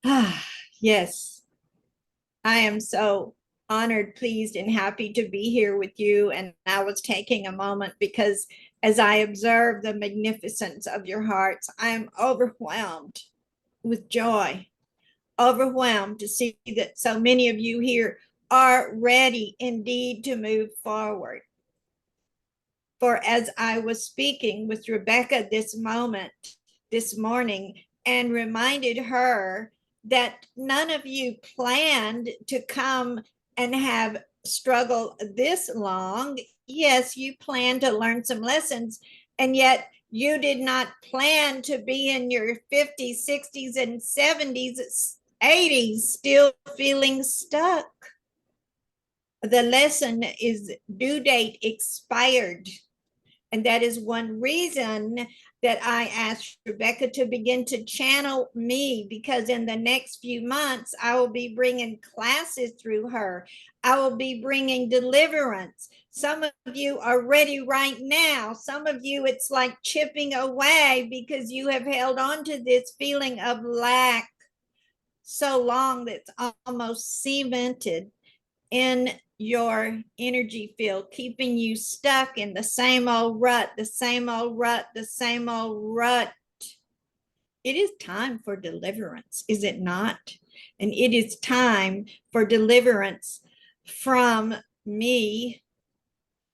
Ah, yes, I am so honored, pleased, and happy to be here with you. And I was taking a moment because as I observe the magnificence of your hearts, I am overwhelmed with joy, overwhelmed to see that so many of you here are ready indeed to move forward. For as I was speaking with Rebecca this morning, and reminded her that none of you planned to come and have struggle this long. Yes, you planned to learn some lessons, and yet you did not plan to be in your 50s, 60s, and 70s, 80s, still feeling stuck. The lesson is due date expired. And that is one reason that I asked Rebecca to begin to channel me, because in the next few months, I will be bringing classes through her. I will be bringing deliverance. Some of you are ready right now. Some of you, it's like chipping away because you have held on to this feeling of lack so long that's almost cemented in your energy field, keeping you stuck in the same old rut, the same old rut, the same old rut. It is time for deliverance, is it not? And it is time for deliverance from me,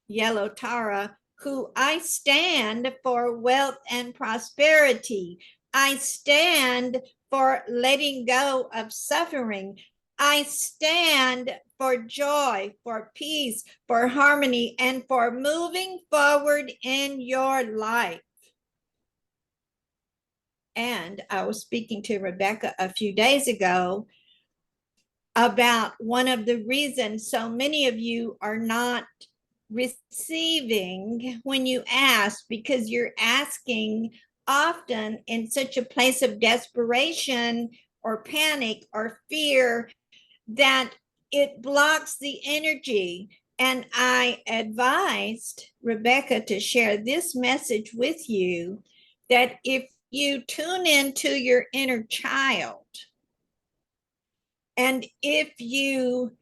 Yellow Tara, who I stand for wealth and prosperity. I stand for letting go of suffering. I stand for joy, for peace, for harmony, and for moving forward in your life. And I was speaking to Rebecca a few days ago about one of the reasons so many of you are not receiving when you ask, because you're asking often in such a place of desperation or panic or fear that it blocks the energy. And I advised Rebecca to share this message with you, that if you tune into your inner child, and if you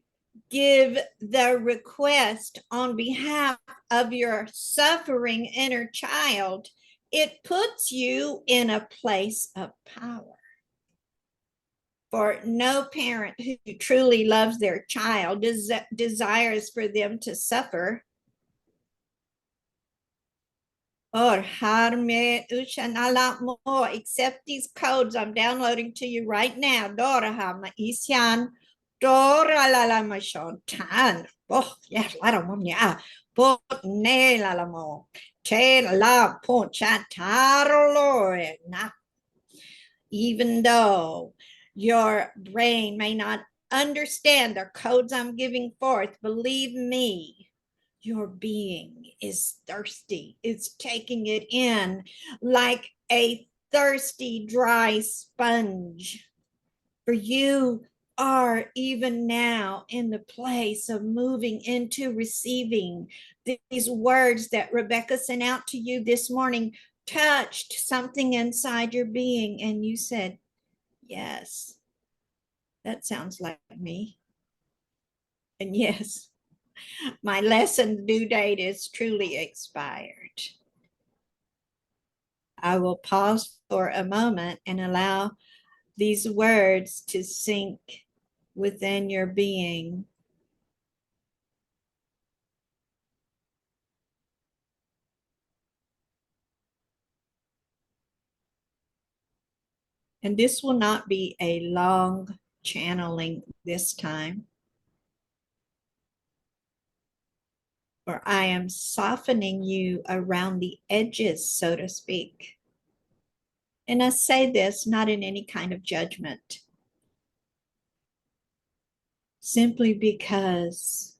give the request on behalf of your suffering inner child, it puts you in a place of power. For no parent who truly loves their child desires for them to suffer. Or harme ushanala mo, accept these codes I'm downloading to you right now. Dora hama isyan, Dora la la mashon tan. Oh, yes, la la mom ya. Put ne la la mo. Che la poncha taro na. Even though your brain may not understand the codes I'm giving forth, believe me, your being is thirsty. It's taking it in like a thirsty, dry sponge. For you are even now in the place of moving into receiving. These words that Rebecca sent out to you this morning touched something inside your being, and you said, yes, that sounds like me. And yes, my lesson due date is truly expired. I will pause for a moment and allow these words to sink within your being. And this will not be a long channeling this time, for I am softening you around the edges, so to speak. And I say this not in any kind of judgment, simply because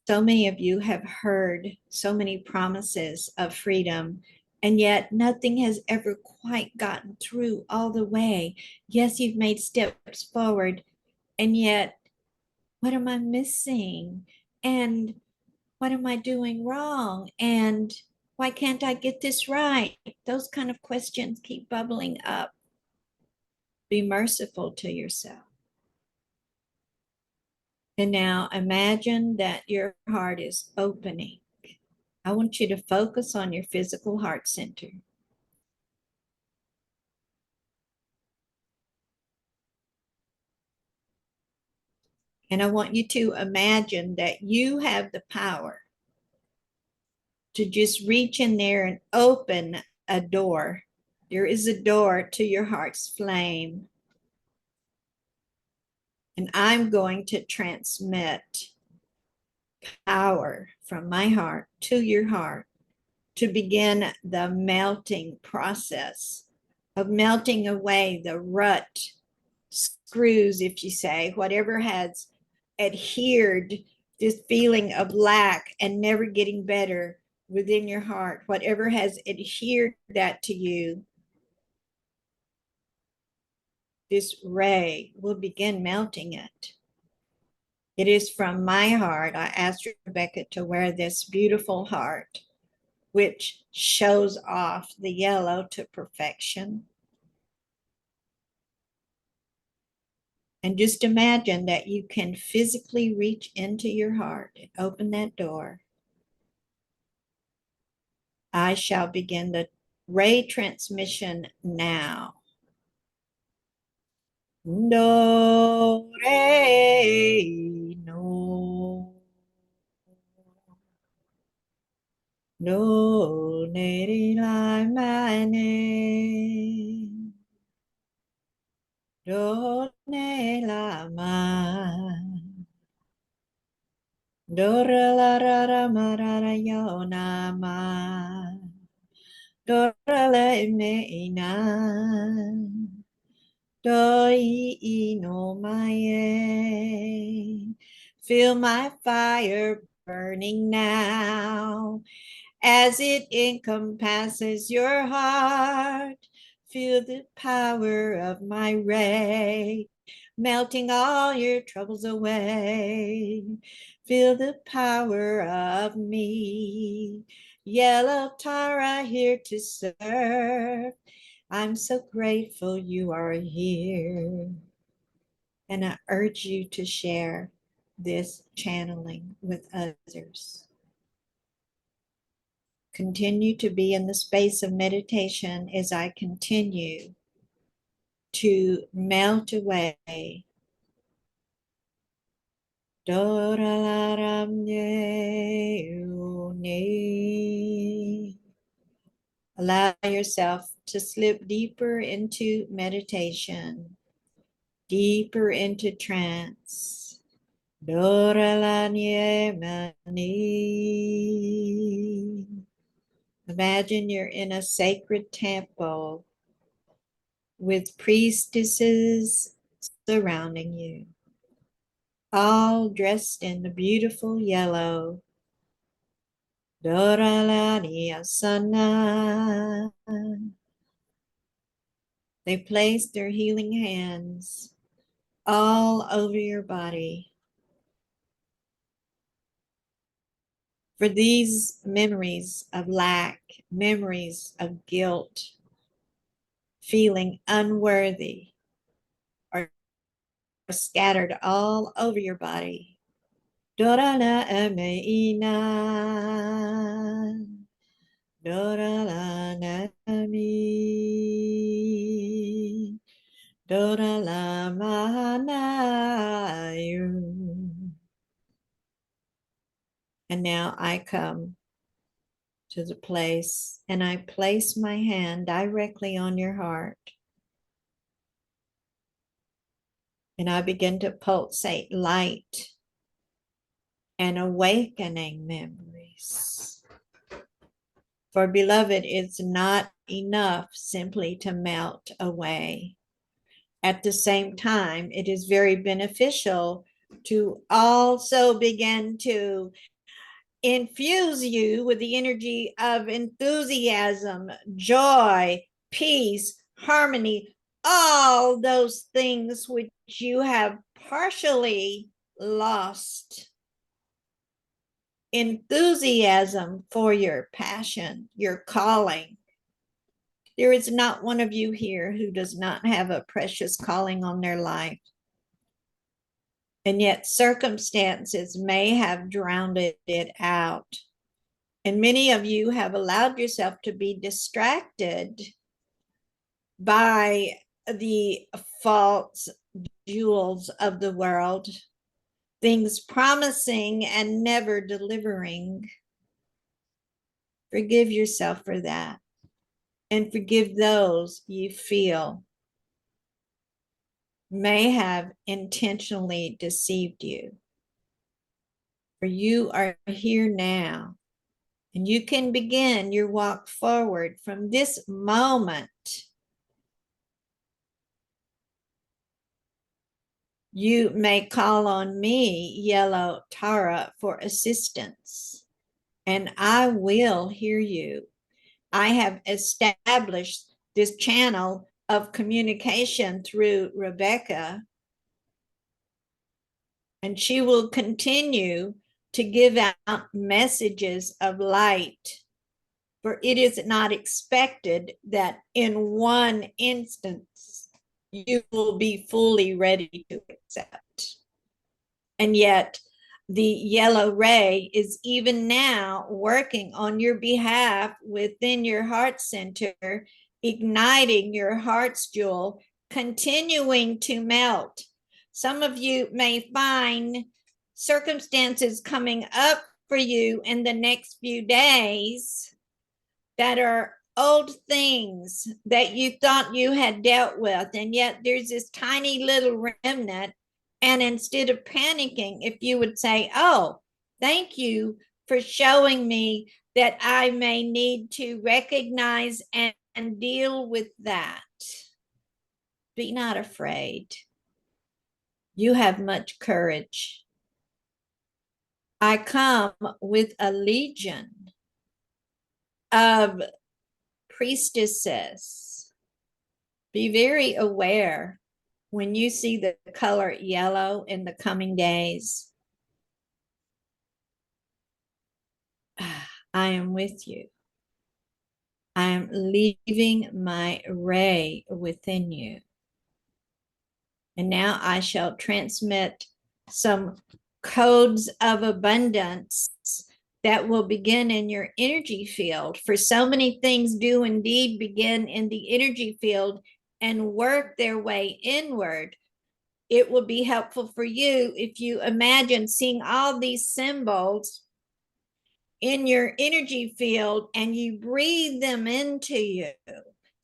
so many of you have heard so many promises of freedom, and yet nothing has ever quite gotten through all the way. Yes, you've made steps forward, and yet, what am I missing? And what am I doing wrong? And why can't I get this right? Those kind of questions keep bubbling up. Be merciful to yourself. And now imagine that your heart is opening. I want you to focus on your physical heart center. And I want you to imagine that you have the power to just reach in there and open a door. There is a door to your heart's flame. And I'm going to transmit power from my heart to your heart to begin the melting process of melting away the rut, screws, if you say, whatever has adhered this feeling of lack and never getting better within your heart, whatever has adhered that to you, this ray will begin melting it. It is from my heart. I asked Rebecca to wear this beautiful heart, which shows off the yellow to perfection. And just imagine that you can physically reach into your heart and open that door. I shall begin the ray transmission now. Do, re, no. Do, ne, re, la, ma, ne. Do, ne, la, ma. Do, re, la, ra, ra, ma, ra, ra, yo, na, ma. Do, re, le, me, na. Do, i, no, ma, ye. Feel my fire burning now as it encompasses your heart. Feel the power of my ray, melting all your troubles away. Feel the power of me, Yellow Tara, here to serve. I'm so grateful you are here. And I urge you to share this channeling with others. Continue to be in the space of meditation as I continue to melt away. Allow yourself to slip deeper into meditation, deeper into trance. Imagine you're in a sacred temple with priestesses surrounding you, all dressed in the beautiful yellow. They place their healing hands all over your body. For these memories of lack, memories of guilt, feeling unworthy, are scattered all over your body. Dorala ameina, dorala nami, dorala mahanayu. And now I come to the place and I place my hand directly on your heart. And I begin to pulsate light and awakening memories. For beloved, it's not enough simply to melt away. At the same time, it is very beneficial to also begin to infuse you with the energy of enthusiasm, joy, peace, harmony, all those things which you have partially lost. Enthusiasm for your passion, your calling, There is not one of you here who does not have a precious calling on their life. And yet circumstances may have drowned it out. And many of you have allowed yourself to be distracted by the false jewels of the world, things promising and never delivering. Forgive yourself for that, and forgive those you feel may have intentionally deceived you. For you are here now, and you can begin your walk forward from this moment. You may call on me, Yellow Tara, for assistance, and I will hear you. I have established this channel of communication through Rebecca, and she will continue to give out messages of light. For it is not expected that in one instance you will be fully ready to accept. And yet, the yellow ray is even now working on your behalf within your heart center, igniting your heart's jewel, continuing to melt. Some of you may find circumstances coming up for you in the next few days that are old things that you thought you had dealt with, and yet there's this tiny little remnant. And instead of panicking, if you would say, oh, thank you for showing me that I may need to recognize and deal with that. Be not afraid. You have much courage. I come with a legion of priestesses. Be very aware when you see the color yellow in the coming days. I am with you. I am leaving my ray within you. And now I shall transmit some codes of abundance that will begin in your energy field. For so many things do indeed begin in the energy field and work their way inward. It will be helpful for you if you imagine seeing all these symbols in your energy field and you breathe them into you.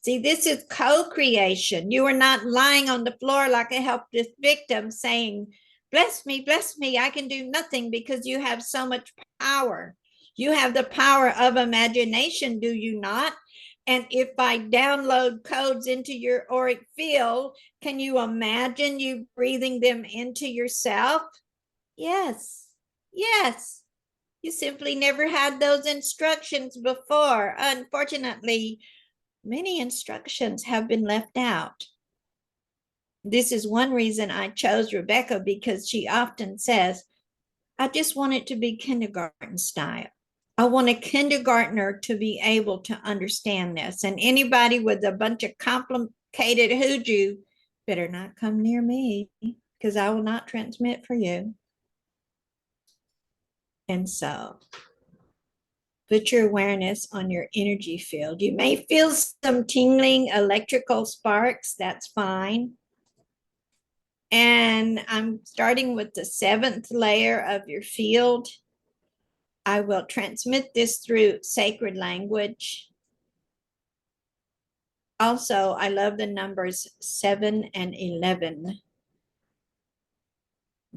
See, this is co-creation. You are not lying on the floor like a helpless victim saying, bless me, I can do nothing, because you have so much power. You have the power of imagination, do you not? And if I download codes into your auric field, can you imagine you breathing them into yourself? Yes, yes. You simply never had those instructions before. Unfortunately, many instructions have been left out. This is one reason I chose Rebecca, because she often says, I just want it to be kindergarten style. I want a kindergartner to be able to understand this. And anybody with a bunch of complicated hoodoo better not come near me, because I will not transmit for you. And so put your awareness on your energy field. You may feel some tingling electrical sparks. That's fine. And I'm starting with the 7th layer of your field. I will transmit this through sacred language. Also, I love the numbers 7 and 11.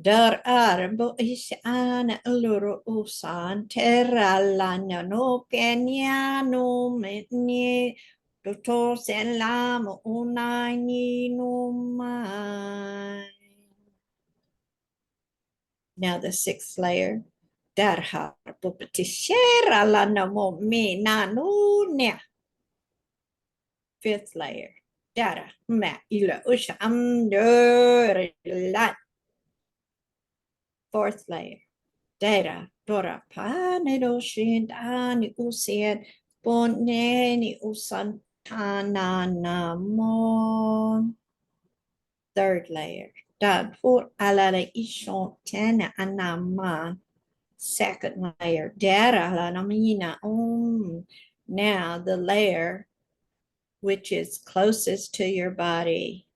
Dar arbo isana loro usan terra lanya no kenya no metni toto selam unani no mai. Now the 6th layer. Dar harbo petishera lana mo me na no ne. 5th layer. Dara ma ila usha amdur lat. 4th layer. Data Dora Panedo Shin Ani Usian Bonani Usan Tananamo. Third layer. Dadpur alala ishon tena anama. Second layer. Dara lanamina. Now the layer which is closest to your body.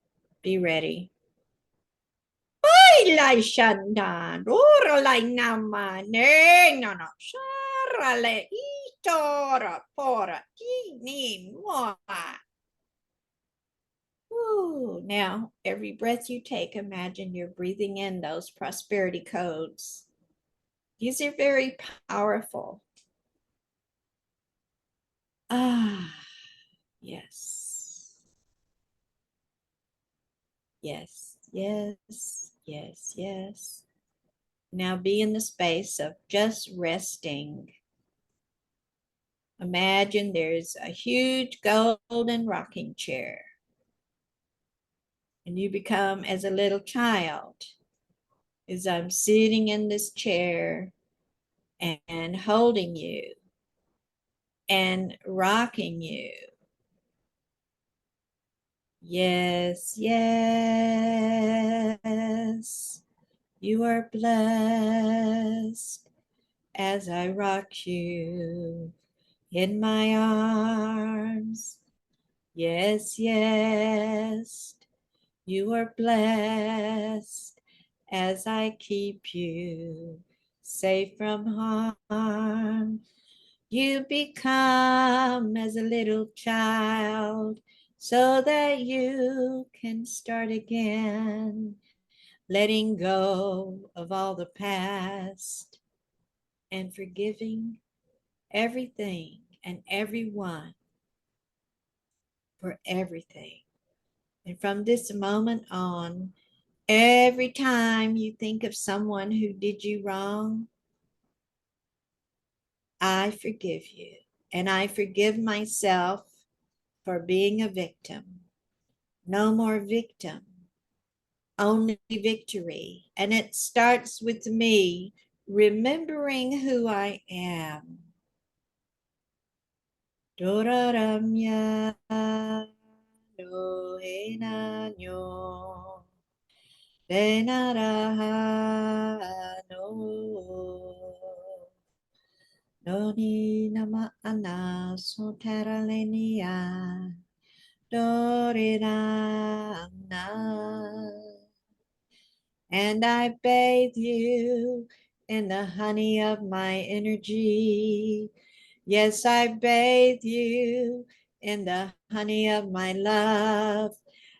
Be ready. Lai shandan, ora lai nama, ne no no, sharale itora pora, ni moi. Now, every breath you take, imagine you're breathing in those prosperity codes. These are very powerful. Ah, yes. Yes, yes, yes, yes. Now be in the space of just resting. Imagine there's a huge golden rocking chair, and you become as a little child as I'm sitting in this chair and holding you and rocking you. Yes, yes, you are blessed as I rock you in my arms. Yes, yes, you are blessed as I keep you safe from harm. You become as a little child so that you can start again, letting go of all the past and forgiving everything and everyone for everything. And from this moment on, every time you think of someone who did you wrong, I forgive you. And I forgive myself for being a victim. No more victim, only victory. And it starts with me remembering who I am. Doraramya no hena nyo. Benaraha no. Doni nama ana sotaralenia. Dorina na. And I bathe you in the honey of my energy. Yes, I bathe you in the honey of my love.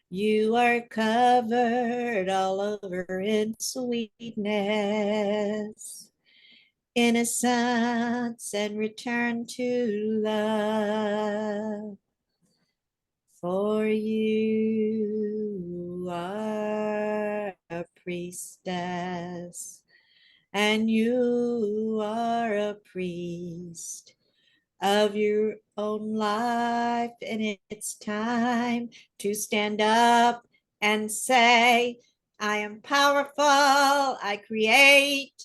You are covered all over in sweetness, innocence, and return to love. For you are a priestess, and you are a priest of your own life, and it's time to stand up and say, I am powerful. I create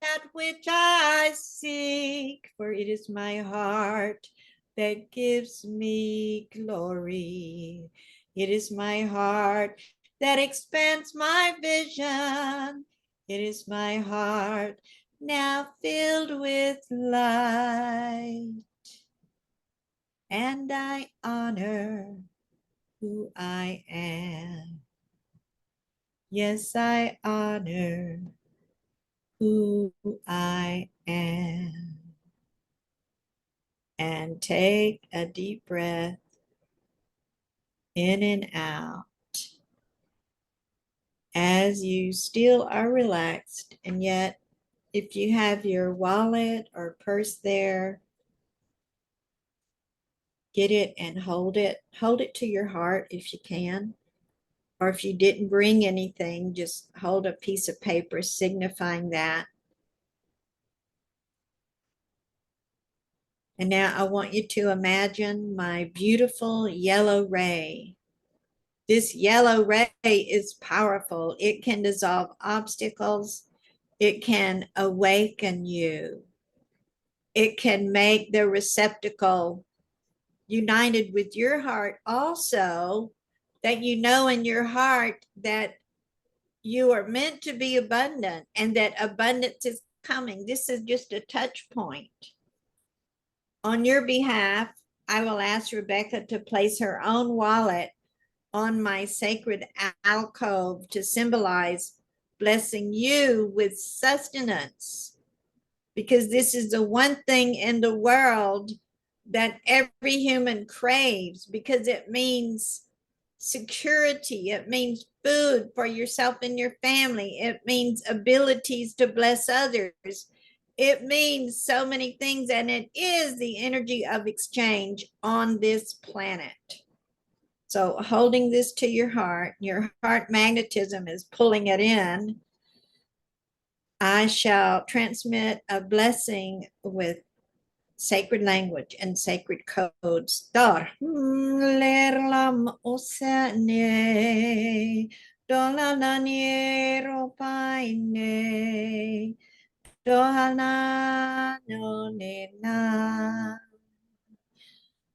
that which I seek, for it is my heart that gives me glory. It is my heart that expands my vision. It is my heart now filled with light, and I honor who I am. Yes, I honor who I am. And take a deep breath in and out as you still are relaxed. And yet, if you have your wallet or purse there, get it and hold it. Hold it to your heart if you can. Or if you didn't bring anything, just hold a piece of paper signifying that. And now I want you to imagine my beautiful yellow ray. This yellow ray is powerful. It can dissolve obstacles. It can awaken you. It can make the receptacle united with your heart also, that you know in your heart that you are meant to be abundant and that abundance is coming. This is just a touch point. On your behalf, I will ask Rebecca to place her own wallet on my sacred alcove to symbolize blessing you with sustenance, because this is the one thing in the world that every human craves, because it means security, it means food for yourself and your family, it means abilities to bless others, it means so many things, and it is the energy of exchange on this planet. So holding this to your heart magnetism is pulling it in. I shall transmit a blessing with sacred language and sacred codes. Dor lerlam osane dolananiero paine dohana no nena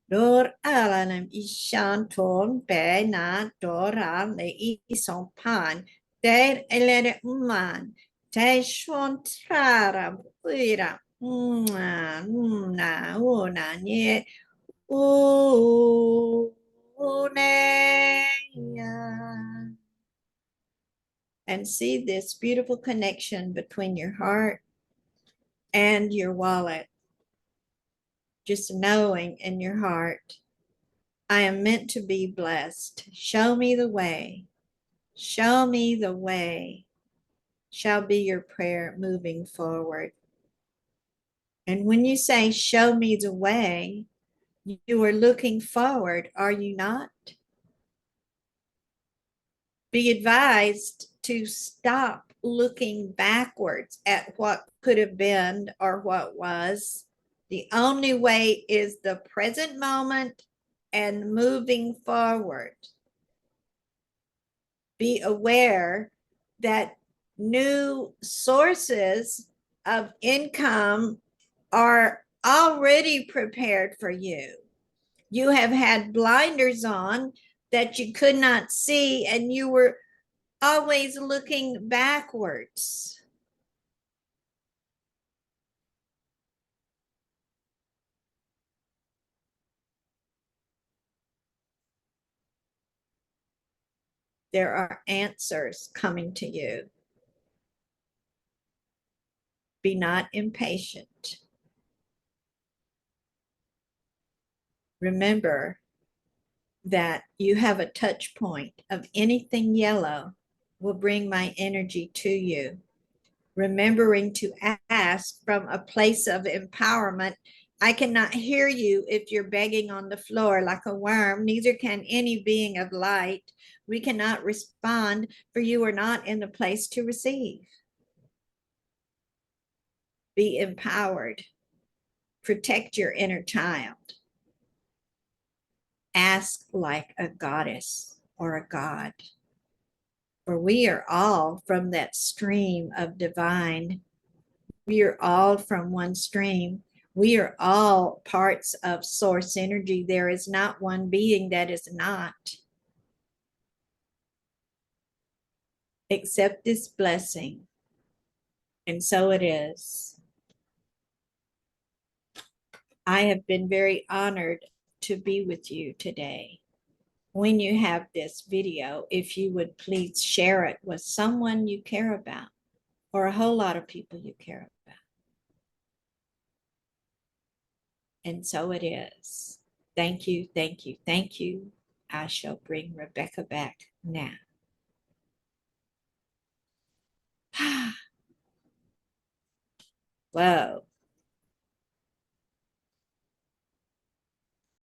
Dor alanam ishanton be na dora le ison pan der elere man te shontrara puira na una nie une. And see this beautiful connection between your heart and your wallet. Just knowing in your heart, I am meant to be blessed. Show me the way. Show me the way shall be your prayer moving forward. And when you say, show me the way, you are looking forward, are you not? Be advised to stop looking backwards at what could have been or what was. The only way is the present moment and moving forward. Be aware that new sources of income are already prepared for you. You have had blinders on that you could not see, and you were always looking backwards. There are answers coming to you. Be not impatient. Remember that you have a touch point of anything yellow will bring my energy to you. Remembering to ask from a place of empowerment. I cannot hear you if you're begging on the floor like a worm, neither can any being of light. We cannot respond, for you are not in the place to receive. Be empowered. Protect your inner child. Ask like a goddess or a god. For we are all from that stream of divine. We are all from one stream. We are all parts of source energy. There is not one being that is not. Accept this blessing. And so it is. I have been very honored to be with you today. When you have this video, if you would please share it with someone you care about or a whole lot of people you care about. And so it is. Thank you, thank you, thank you. I shall bring Rebecca back now. Whoa.